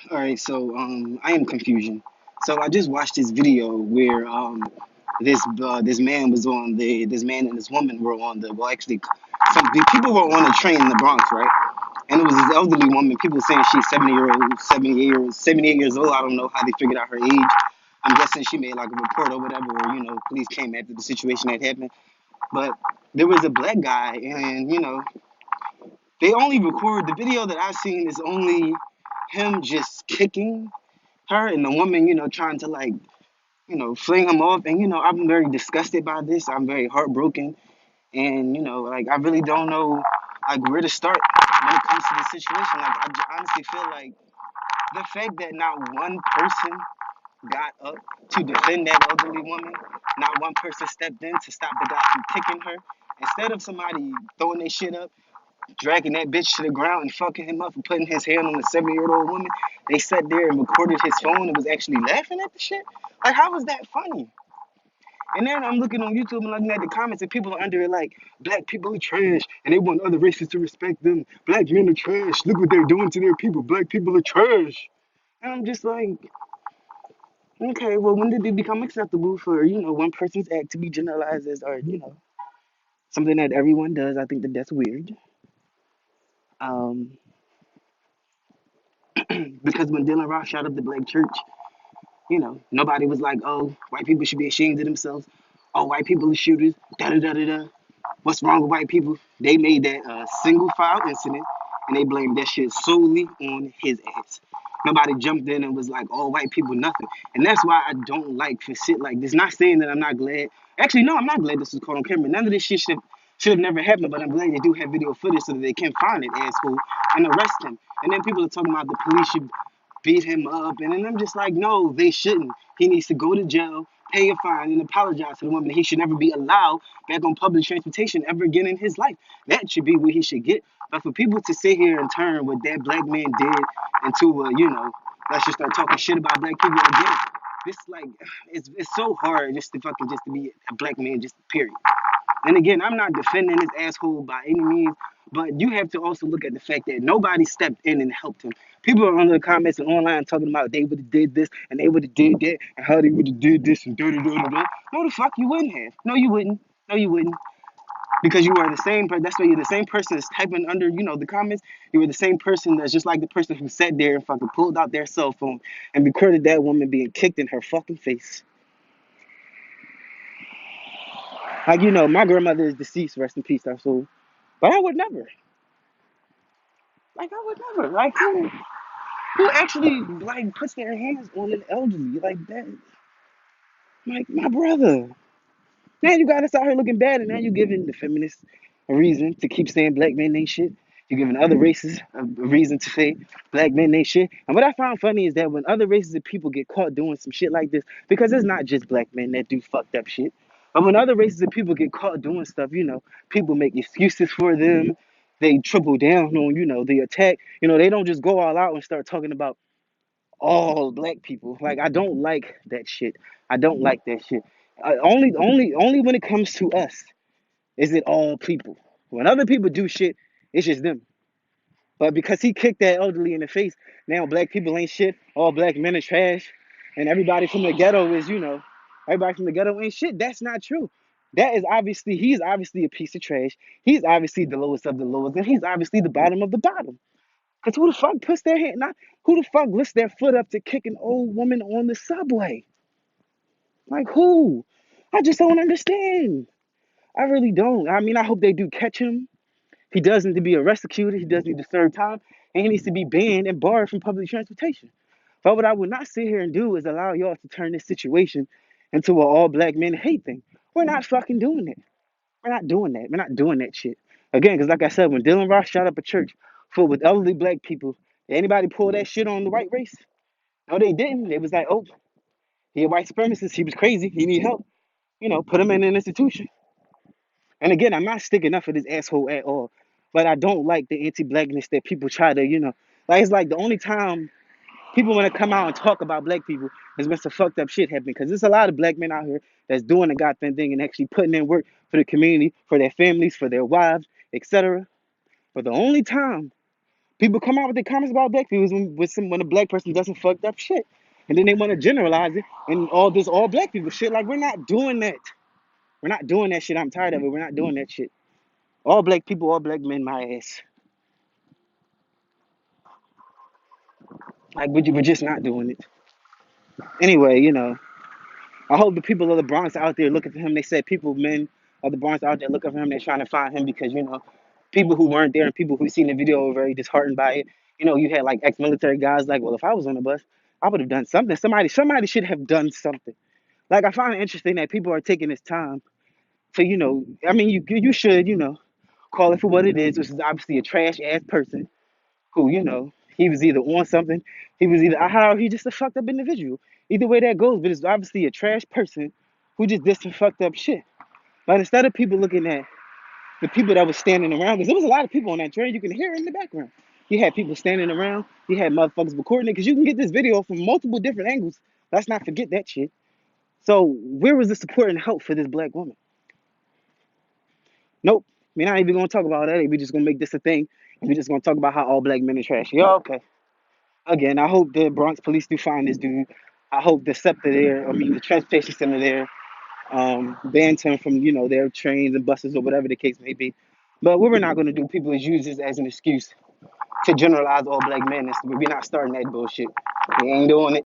All right, so I am confusion. So I just watched this video where this man was on the this man and this woman were on the actually some the people were on a train in the Bronx, right? And it was this elderly woman. People saying she's 78 years old. I don't know how they figured out her age. I'm guessing she made like a report or whatever, or police came after the situation that happened. But there was a black guy, and they only record the video that I've seen is only him just kicking her and the woman, trying to like, fling him off. And, I'm very disgusted by this. I'm very heartbroken. And, like, I really don't know, like, where to start when it comes to this situation. Like, honestly feel like the fact that not one person got up to defend that elderly woman, not one person stepped in to stop the guy from kicking her. Instead of somebody throwing their shit up, dragging that bitch to the ground and fucking him up and putting his hand on a 7-year old woman. They sat there and recorded his phone and was actually laughing at the shit. Like, how was that funny? And then I'm looking on YouTube and looking at the comments, and people are under it like, black people are trash, and they want other races to respect them. Black men are trash. Look what they're doing to their people. Black people are trash. And I'm just like, okay, well, when did it become acceptable for, one person's act to be generalized as, or, something that everyone does? I think that that's weird. Um, because when Dylan Ross shot up the black church, nobody was like, oh, white people should be ashamed of themselves. Oh, white people are shooters. Da da da da da. What's wrong with white people? They made that a single file incident and they blamed that shit solely on his ass. Nobody jumped in and was like, oh, white people, nothing. And that's why I don't like for shit like this. Not saying that I'm not glad. Actually, no, I'm not glad this was caught on camera. None of this shit should have never happened, but I'm glad they do have video footage so that they can find it, asshole, and arrest him. And then people are talking about the police should beat him up. And then I'm just like, no, they shouldn't. He needs to go to jail, pay a fine, and apologize to the woman. He should never be allowed back on public transportation ever again in his life. That should be what he should get. But for people to sit here and turn what that black man did into a, let's just start talking shit about black people again. This like it's so hard just to be a black man, just period. And again, I'm not defending this asshole by any means, but you have to also look at the fact that nobody stepped in and helped him. People are under the comments and online talking about they would have did this and they would have did that and how they would have did this and da da da da da. No, the fuck you wouldn't have. No, you wouldn't. No, you wouldn't. Because you are the same person. That's why you're the same person that's typing under, the comments. You were the same person that's just like the person who sat there and fucking pulled out their cell phone and recorded that woman being kicked in her fucking face. Like, my grandmother is deceased, rest in peace, her soul. But I would never. Like, I would never. Like, who actually, like, puts their hands on an elderly like that? Like, my brother. Now you got us out here looking bad, and now you giving the feminists a reason to keep saying black men ain't shit. You're giving other races a reason to say black men ain't shit. And what I found funny is that when other races of people get caught doing some shit like this, because it's not just black men that do fucked up shit, but when other races of people get caught doing stuff, people make excuses for them. They triple down on, the attack. They don't just go all out and start talking about all black people. Like, I don't like that shit. I don't like that shit. Only when it comes to us is it all people. When other people do shit, it's just them. But because he kicked that elderly in the face, now black people ain't shit. All black men are trash, and everybody from the ghetto is, everybody from the ghetto ain't shit. That's not true. He's obviously a piece of trash. He's obviously the lowest of the lowest, and he's obviously the bottom of the bottom. Cause who the fuck puts their hand? Not who the fuck lifts their foot up to kick an old woman on the subway? Like who? I just don't understand. I really don't. I mean, I hope they do catch him. He does need to be arrested. He does need to serve time, and he needs to be banned and barred from public transportation. But what I would not sit here and do is allow y'all to turn this situation into an all black men hate thing. We're not fucking doing it. We're not doing that. We're not doing that shit. Again, because like I said, when Dylan Ross shot up a church full with elderly black people, did anybody pull that shit on the white race? No, they didn't. They was like, oh, he a white supremacist. He was crazy. He need help. Put him in an institution. And again, I'm not sticking up for this asshole at all. But I don't like the anti-blackness that people try to, like it's like the only time people want to come out and talk about black people is when some fucked up shit happened. Because there's a lot of black men out here that's doing the goddamn thing and actually putting in work for the community, for their families, for their wives, etc. But the only time People come out with their comments about black people when a black person does some fucked up shit, and then they want to generalize it and all black people shit. Like we're not doing that. We're not doing that shit. I'm tired of it. We're not doing that shit. All black people, all black men, my ass. Like we're just not doing it. Anyway, I hope the people of the Bronx out there looking for him. They said men of the Bronx out there looking for him. They're trying to find him because people who weren't there and people who seen the video were very disheartened by it. You had like ex-military guys like, well, if I was on the bus, I would have done something. Somebody should have done something. Like I find it interesting that people are taking this time to, I mean, you should, call it for what it is, which is obviously a trash ass person who, he was either on something, he was either how he just a fucked up individual. Either way that goes, but it's obviously a trash person who just did some fucked up shit. But instead of people looking at the people that was standing around, because there was a lot of people on that train, you can hear in the background. You had people standing around, you had motherfuckers recording it, because you can get this video from multiple different angles. Let's not forget that shit. So where was the support and help for this black woman? Nope. We're not even gonna talk about that. We're just gonna make this a thing. And we're just gonna talk about how all black men are trash. Yeah, okay. Again, I hope the Bronx police do find this dude. I hope the SEPTA there, the transportation center there, bans him from, their trains and buses or whatever the case may be. But what we're not gonna do, people is use this as an excuse to generalize all black men. We're not starting that bullshit. We ain't doing it.